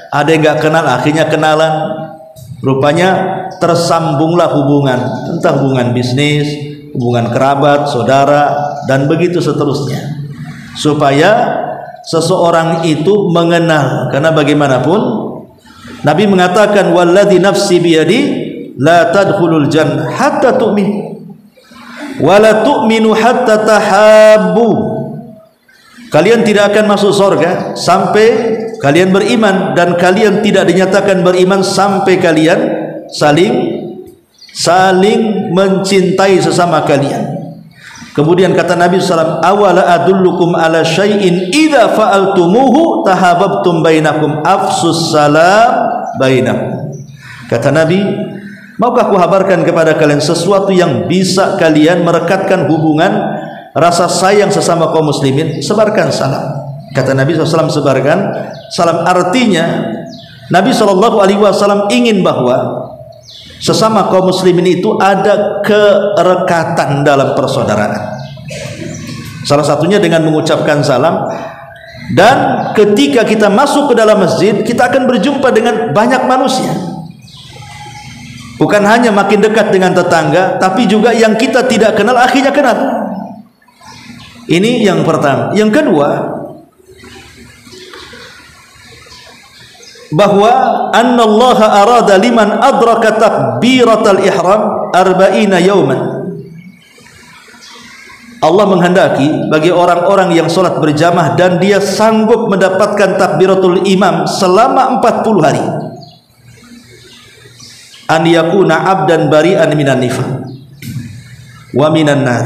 ada yang nggak kenal, akhirnya kenalan. Rupanya tersambunglah hubungan, entah hubungan bisnis, hubungan kerabat, saudara, dan begitu seterusnya. Supaya seseorang itu mengenal, karena bagaimanapun Nabi mengatakan walladzi nafsi biyadi la tadkhulul jannah hatta tu'min wa la tu'minu hatta tahabbu. Kalian tidak akan masuk surga sampai kalian beriman, dan kalian tidak dinyatakan beriman sampai kalian saling mencintai sesama kalian. Kemudian kata Nabi SAW, awala adullukum ala syai'in idza fa'altumuhu tahabbtum bainakum afsus salam bainakum. Kata Nabi, maukah aku kabarkan kepada kalian sesuatu yang bisa kalian merekatkan hubungan rasa sayang sesama kaum muslimin? Sebarkan salam. Kata Nabi SAW, sebarkan salam. Artinya Nabi SAW ingin bahwa sesama kaum muslimin itu ada kerekatan dalam persaudaraan. Salah satunya dengan mengucapkan salam. Dan ketika kita masuk ke dalam masjid, kita akan berjumpa dengan banyak manusia. Bukan hanya makin dekat dengan tetangga, tapi juga yang kita tidak kenal akhirnya kenal. Ini yang pertama. Yang kedua, bahwa annallaha arada liman adraka takbiratal ihram 40 yauman. Allah menghendaki bagi orang-orang yang sholat berjamaah dan dia sanggup mendapatkan takbiratul imam selama 40 hari, an yakuna abdan bari'an minan nifaq wa minan nar,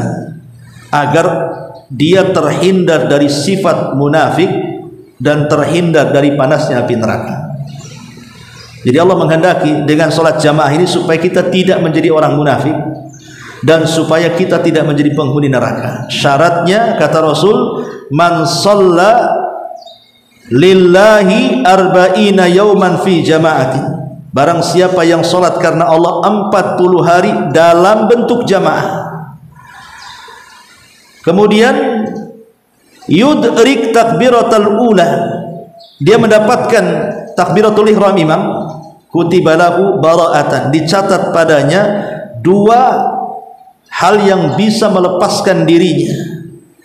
agar dia terhindar dari sifat munafik dan terhindar dari panasnya api neraka. Jadi Allah menghendaki dengan sholat jamaah ini supaya kita tidak menjadi orang munafik dan supaya kita tidak menjadi penghuni neraka. Syaratnya kata Rasul, man shalla lillahi arba'ina yauman fi jama'atin, barang siapa yang sholat karena Allah 40 hari dalam bentuk jamaah, kemudian yudrik takbiratul ula, dia mendapatkan takbiratul ihram imam, kutiba lahu bara'atan, dicatat padanya dua hal yang bisa melepaskan dirinya.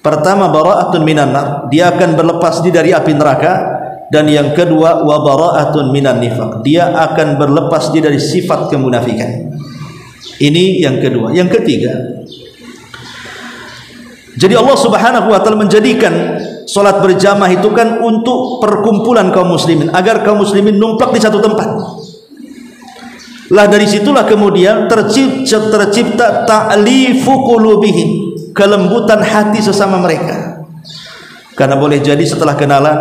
Pertama, bara'atun minan nar, dia akan berlepas diri dari api neraka, dan yang kedua, wa bara'atun minan nifaq, dia akan berlepas diri dari sifat kemunafikan. Ini yang kedua. Yang ketiga, jadi Allah Subhanahu wa taala menjadikan salat berjamaah itu kan untuk perkumpulan kaum muslimin, agar kaum muslimin numplak di satu tempat. Lah dari situlah kemudian tercipta ta'lifu qulubihim, kelembutan hati sesama mereka. Karena boleh jadi setelah kenalan,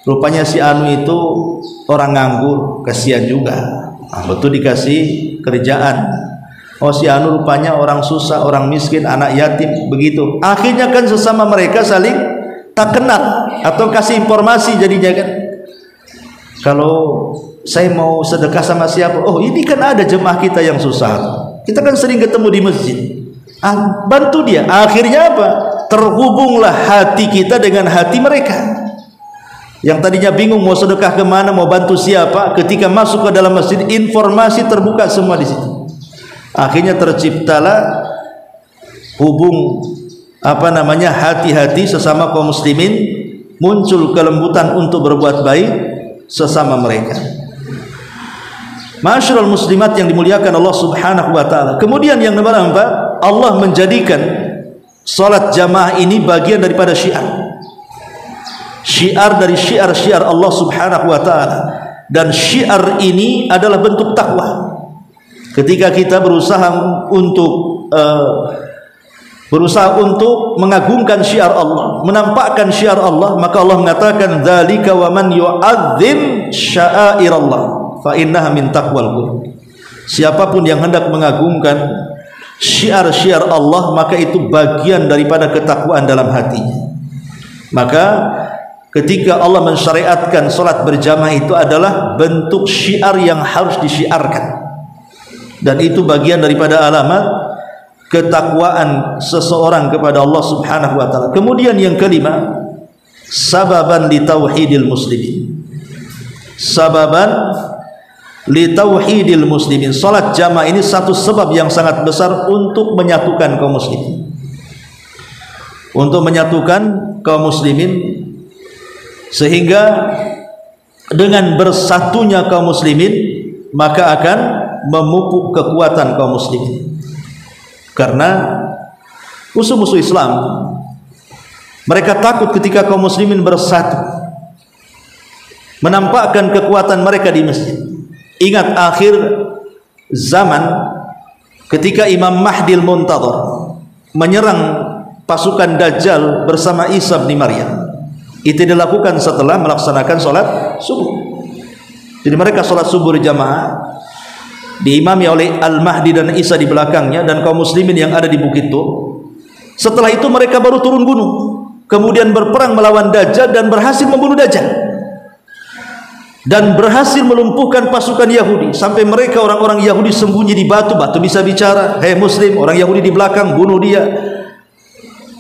rupanya si anu itu orang nganggur, kasihan juga. Betul dikasih kerjaan. Oh si anu rupanya orang susah, orang miskin, anak yatim, begitu. Akhirnya kan sesama mereka saling tak kenal atau kasih informasi jadinya kan. Kalau saya mau sedekah sama siapa, oh ini kan ada jemaah kita yang susah, kita kan sering ketemu di masjid, bantu dia. Akhirnya apa? Terhubunglah hati kita dengan hati mereka yang tadinya bingung mau sedekah kemana, mau bantu siapa. Ketika masuk ke dalam masjid, informasi terbuka semua di situ. Akhirnya terciptalah hati-hati sesama kaum muslimin, muncul kelembutan untuk berbuat baik sesama mereka. Ma'asyiral muslimat yang dimuliakan Allah Subhanahu wa taala. Kemudian yang nomor 4, Allah menjadikan salat jamaah ini bagian daripada syiar dari syiar-syiar Allah Subhanahu wa taala, dan syiar ini adalah bentuk takwa. Ketika kita berusaha untuk mengagungkan syiar Allah, menampakkan syiar Allah, maka Allah mengatakan dzalika wa man yu'azzim sya'airallah fa innaha min taqwal qulub. Siapapun yang hendak mengagungkan syiar-syiar Allah, maka itu bagian daripada ketakwaan dalam hatinya. Maka ketika Allah mensyariatkan salat berjamaah, itu adalah bentuk syiar yang harus disyiarkan, dan itu bagian daripada alamat ketakwaan seseorang kepada Allah Subhanahu wa taala. Kemudian yang kelima, sababan li tauhidil muslimin. Sababan li tauhidil muslimin. Salat jamaah ini satu sebab yang sangat besar untuk menyatukan kaum muslimin. Untuk menyatukan kaum muslimin, sehingga dengan bersatunya kaum muslimin maka akan memupuk kekuatan kaum muslimin. Karena musuh-musuh Islam, mereka takut ketika kaum muslimin bersatu, menampakkan kekuatan mereka di masjid. Ingat akhir zaman ketika Imam Mahdi al-Muntadhar menyerang pasukan Dajjal bersama Isa bin Maryam. Itu dilakukan setelah melaksanakan sholat subuh. Jadi mereka sholat subuh berjamaah, diimami oleh Al-Mahdi dan Isa di belakangnya, dan kaum muslimin yang ada di Bukit Tur. Setelah itu mereka baru turun gunung, kemudian berperang melawan Dajjal dan berhasil membunuh Dajjal, dan berhasil melumpuhkan pasukan Yahudi, sampai mereka orang-orang Yahudi sembunyi di batu. Batu bisa bicara, hei muslim, orang Yahudi di belakang, bunuh dia.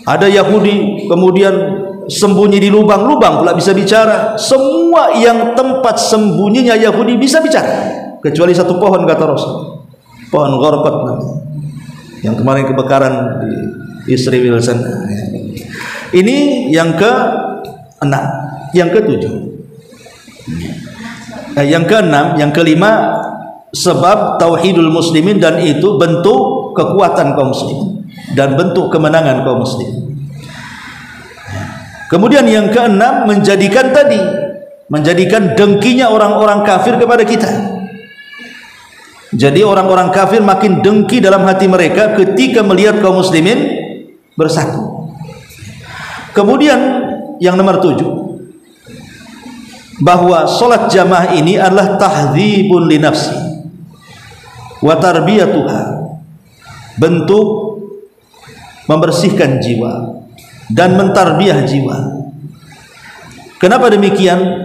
Ada Yahudi kemudian sembunyi di lubang-lubang pula bisa bicara. Semua yang tempat sembunyinya Yahudi bisa bicara, kecuali satu pohon, kata Rasul, pohon Gharqad yang kemarin kebakaran di Istri Wilson. Ini yang ke-6. Yang ke-7, yang ke-6, yang kelima, sebab tauhidul muslimin, dan itu bentuk kekuatan kaum muslimin dan bentuk kemenangan kaum muslimin. Kemudian yang ke-6, menjadikan dengkinya orang-orang kafir kepada kita. Jadi orang-orang kafir makin dengki dalam hati mereka ketika melihat kaum muslimin bersatu. Kemudian yang nomor 7, bahwa salat jamaah ini adalah tahdzibun li nafsi wa tarbiyatuha, bentuk membersihkan jiwa dan mentarbiah jiwa. Kenapa demikian?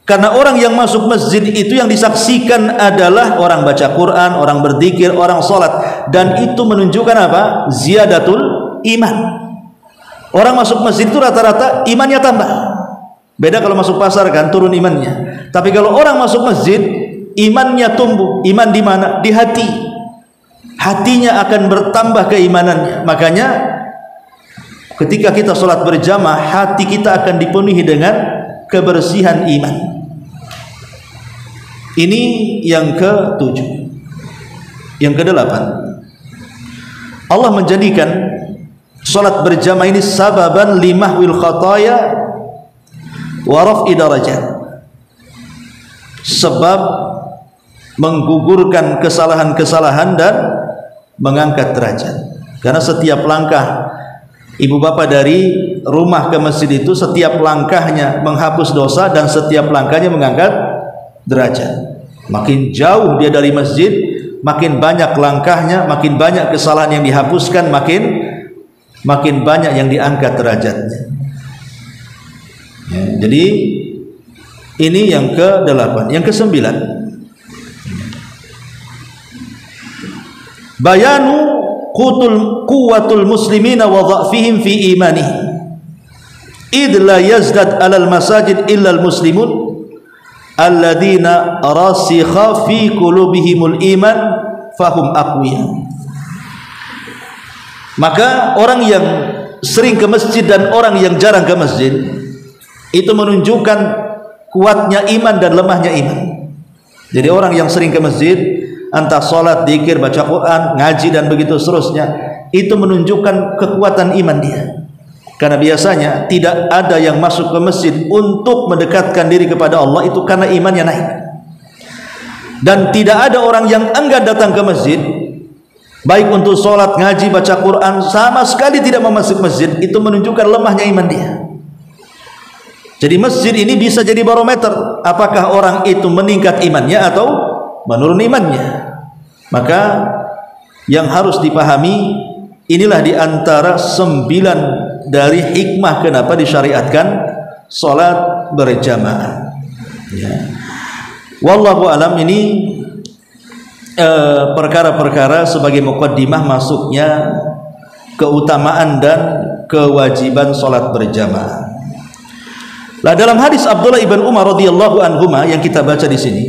Karena orang yang masuk masjid itu yang disaksikan adalah orang baca Quran, orang berzikir, orang sholat, dan itu menunjukkan apa? Ziyadatul iman. Orang masuk masjid itu rata-rata imannya tambah. Beda kalau masuk pasar kan, turun imannya. Tapi kalau orang masuk masjid, imannya tumbuh. Iman di mana? Di hati. Hatinya akan bertambah keimanannya. Makanya ketika kita sholat berjamaah, hati kita akan dipenuhi dengan kebersihan iman. Ini yang ke-7. Yang ke-8, Allah menjadikan sholat berjamaah ini sababan limahwil khataya wa raf'i darajat, sebab menggugurkan kesalahan-kesalahan dan mengangkat derajat. Karena setiap langkah ibu bapak dari rumah ke masjid itu, setiap langkahnya menghapus dosa dan setiap langkahnya mengangkat derajat. Makin jauh dia dari masjid, makin banyak langkahnya, makin banyak kesalahan yang dihapuskan, makin banyak yang diangkat derajatnya. Ya, jadi ini yang ke-8. Yang ke-9, bayanu quwwatul muslimina wa dha'fihim fi imanihim id la yazdad alal masajid illa al muslimun alladzina rasikha fi qulubihimul iman fahum aqwiya. Maka orang yang sering ke masjid dan orang yang jarang ke masjid itu menunjukkan kuatnya iman dan lemahnya iman. Jadi orang yang sering ke masjid, entah sholat, dzikir, baca Quran, ngaji dan begitu seterusnya, itu menunjukkan kekuatan iman dia. Karena biasanya tidak ada yang masuk ke masjid untuk mendekatkan diri kepada Allah itu karena imannya naik. Dan tidak ada orang yang enggan datang ke masjid, baik untuk sholat, ngaji, baca Quran, sama sekali tidak mau masuk masjid, itu menunjukkan lemahnya iman dia. Jadi masjid ini bisa jadi barometer apakah orang itu meningkat imannya atau menurun imannya. Maka yang harus dipahami, inilah diantara 9 dari hikmah kenapa disyariatkan sholat berjamaah. Ya. Wallahu alam, ini perkara-perkara sebagai muqaddimah masuknya keutamaan dan kewajiban salat berjamaah. Lah dalam hadis Abdullah ibn Umar radhiyallahu anhuma yang kita baca di sini,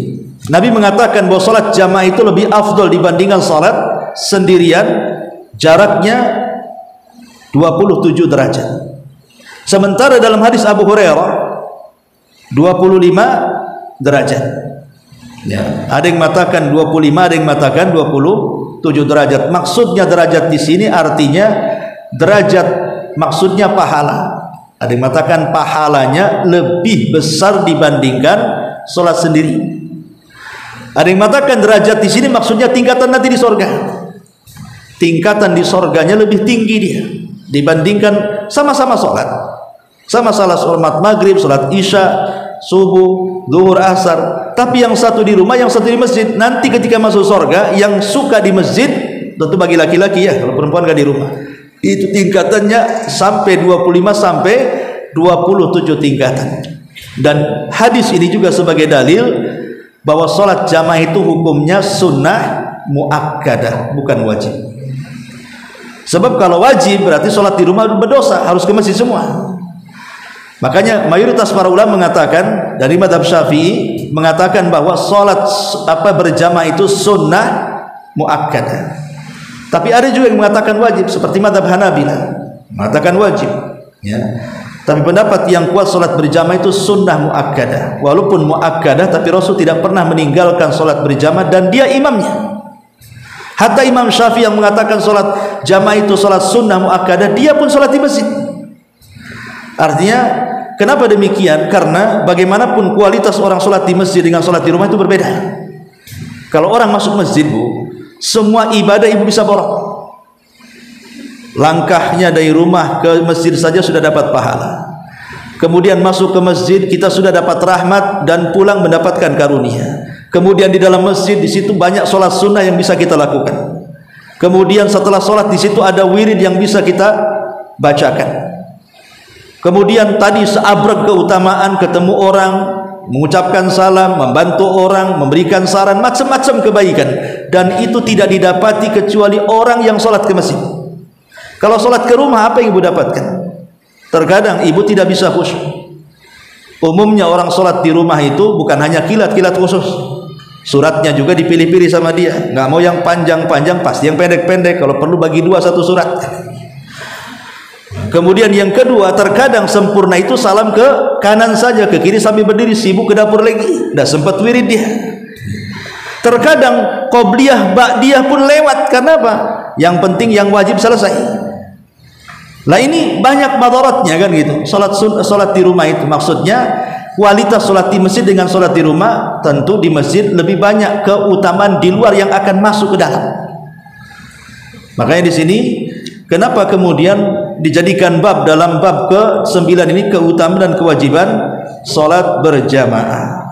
Nabi mengatakan bahwa salat jamaah itu lebih afdal dibandingkan salat sendirian, jaraknya 27 derajat. Sementara dalam hadis Abu Hurairah 25 derajat. Ya, ada yang mengatakan 25, ada yang mengatakan 27 derajat. Maksudnya derajat di sini artinya derajat, maksudnya pahala. Ada yang mengatakan pahalanya lebih besar dibandingkan sholat sendiri. Ada yang mengatakan derajat di sini maksudnya tingkatan nanti di sorga. Tingkatan di sorganya lebih tinggi dia dibandingkan sama-sama sholat. Sama-sama sholat maghrib, sholat isya, subuh, zuhur, asar. Tapi yang satu di rumah, yang satu di masjid. Nanti ketika masuk sorga, yang suka di masjid, tentu bagi laki-laki ya, kalau perempuan gak di rumah, itu tingkatannya sampai 25 sampai 27 tingkatan. Dan hadis ini juga sebagai dalil bahwa sholat jamaah itu hukumnya sunnah muakkadah, bukan wajib. Sebab kalau wajib berarti sholat di rumah berdosa, harus ke masjid semua. Makanya mayoritas para ulama mengatakan, dari madhab Syafi'i mengatakan bahwa sholat berjamaah itu sunnah muakkadah. Tapi ada juga yang mengatakan wajib, seperti madhab Hanabilah mengatakan wajib. Ya. Tapi pendapat yang kuat sholat berjamaah itu sunnah muakkadah. Walaupun muakkadah, tapi Rasul tidak pernah meninggalkan sholat berjamaah dan dia imamnya. Hatta Imam Syafi'i yang mengatakan sholat jamaah itu sholat sunnah muakkadah, dia pun sholat di masjid. Artinya kenapa demikian? Karena bagaimanapun kualitas orang sholat di masjid dengan sholat di rumah itu berbeda. Kalau orang masuk masjid, Bu, semua ibadah ibu bisa borong. Langkahnya dari rumah ke masjid saja sudah dapat pahala. Kemudian masuk ke masjid kita sudah dapat rahmat dan pulang mendapatkan karunia. Kemudian di dalam masjid di situ banyak sholat sunnah yang bisa kita lakukan. Kemudian setelah sholat di situ ada wirid yang bisa kita bacakan. Kemudian tadi seabrek keutamaan, ketemu orang, mengucapkan salam, membantu orang, memberikan saran, macam-macam kebaikan. Dan itu tidak didapati kecuali orang yang sholat ke masjid. Kalau sholat ke rumah, apa yang ibu dapatkan? Terkadang ibu tidak bisa khusyuk. Umumnya orang sholat di rumah itu bukan hanya kilat-kilat khusus, suratnya juga dipilih-pilih sama dia. Nggak mau yang panjang-panjang, pasti yang pendek-pendek. Kalau perlu bagi dua satu surat. Kemudian yang kedua, terkadang sempurna itu salam ke kanan saja, ke kiri sambil berdiri, sibuk ke dapur lagi, tidak sempat wirid dia. Terkadang qobliyah ba'diyah pun lewat. Karena apa? Yang penting yang wajib selesai. Lah ini banyak madaratnya kan gitu. Salat di rumah itu maksudnya kualitas salat di masjid dengan salat di rumah, tentu di masjid lebih banyak keutamaan di luar yang akan masuk ke dalam. Makanya di sini kenapa kemudian dijadikan bab dalam bab ke-9 ini keutamaan dan kewajiban salat berjamaah.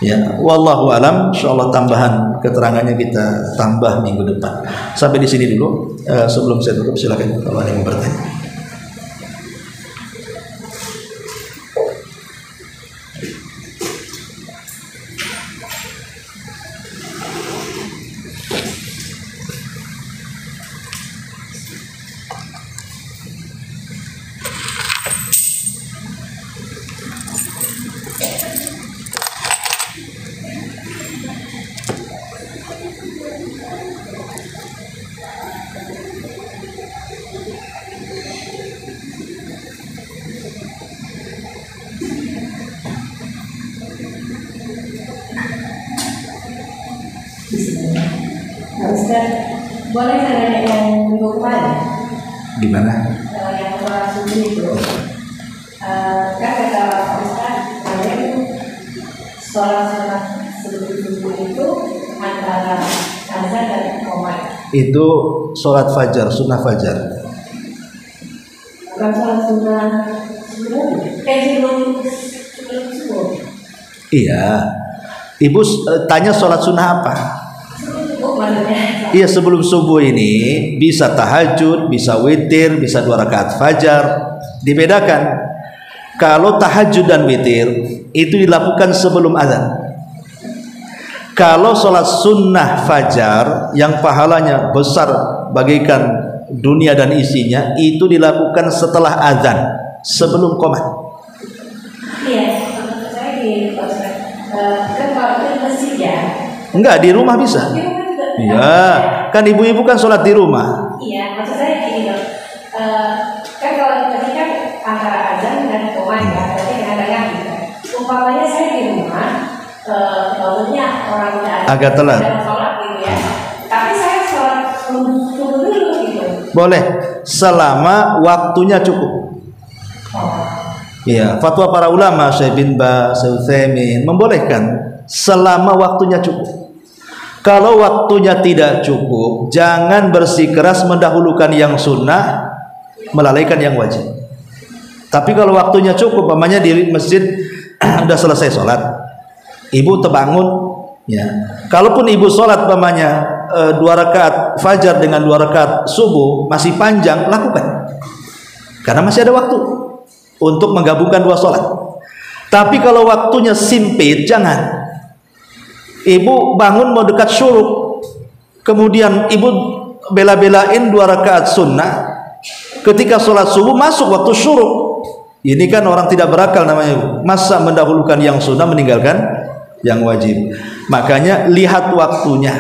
Ya, wallahu alam. Insyaallah tambahan keterangannya kita tambah minggu depan. Sampai di sini dulu. Sebelum saya tutup silakan kalau ada yang bertanya. Boleh saya nanya yang minggu kemarin? Gimana? Yang sholat subuh itu, kan kata Pak Ustaz, saya itu sholat sebelum subuh itu antara azan dan qomat. Itu sholat fajar, sunnah fajar. Bukan sholat sunnah sebelum subuh. Iya. Ibu tanya sholat sunnah apa? Iya, sebelum subuh ini bisa tahajud, bisa witir, bisa 2 rakaat fajar. Dibedakan. Kalau tahajud dan witir itu dilakukan sebelum azan. Kalau sholat sunnah fajar yang pahalanya besar bagaikan dunia dan isinya, itu dilakukan setelah azan, sebelum qomat. Iya, saya di kan kalau di masjid ya. Enggak, di rumah bisa. Di rumah juga. Iya, kan ibu-ibu kan sholat di rumah. Iya, maksud saya gini loh. Kan kalau tadi kan antara azan dan qomat ya, berarti kadang-kadang gitu. Umpamanya saya di rumah, bangunnya orang udah Agak telat. Sholat gitu ya. Tapi saya sholat dulu gitu. Boleh, selama waktunya cukup. Iya, fatwa para ulama Syekh bin Baz, Syekh Utsaimin membolehkan selama waktunya cukup. Kalau waktunya tidak cukup, jangan bersikeras mendahulukan yang sunnah, melalaikan yang wajib. Tapi kalau waktunya cukup, umpamanya di masjid sudah selesai sholat, ibu terbangun, ya. Kalaupun ibu sholat umpamanya 2 rakaat fajar dengan 2 rakaat subuh masih panjang, lakukan, karena masih ada waktu untuk menggabungkan 2 sholat. Tapi kalau waktunya sempit, jangan. Ibu bangun mau dekat syuruk, kemudian ibu bela-belain 2 rakaat sunnah, ketika sholat subuh masuk waktu syuruk. Ini kan orang tidak berakal namanya. Masa mendahulukan yang sunnah meninggalkan yang wajib? Makanya lihat waktunya,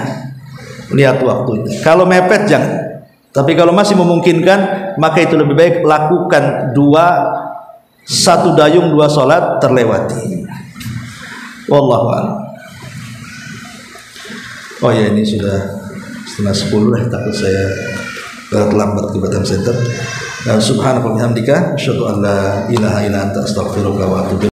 lihat waktunya. Kalau mepet jangan. Tapi kalau masih memungkinkan, maka itu lebih baik lakukan 1 dayung 2 sholat terlewati. Wallahu a'lam. Oh ya, ini sudah setengah 10 lah, takut saya terlambat ke Batam Center. Subhanallah wa bihamdika asyhadu an la ilaha illa anta astaghfiruka wa atubu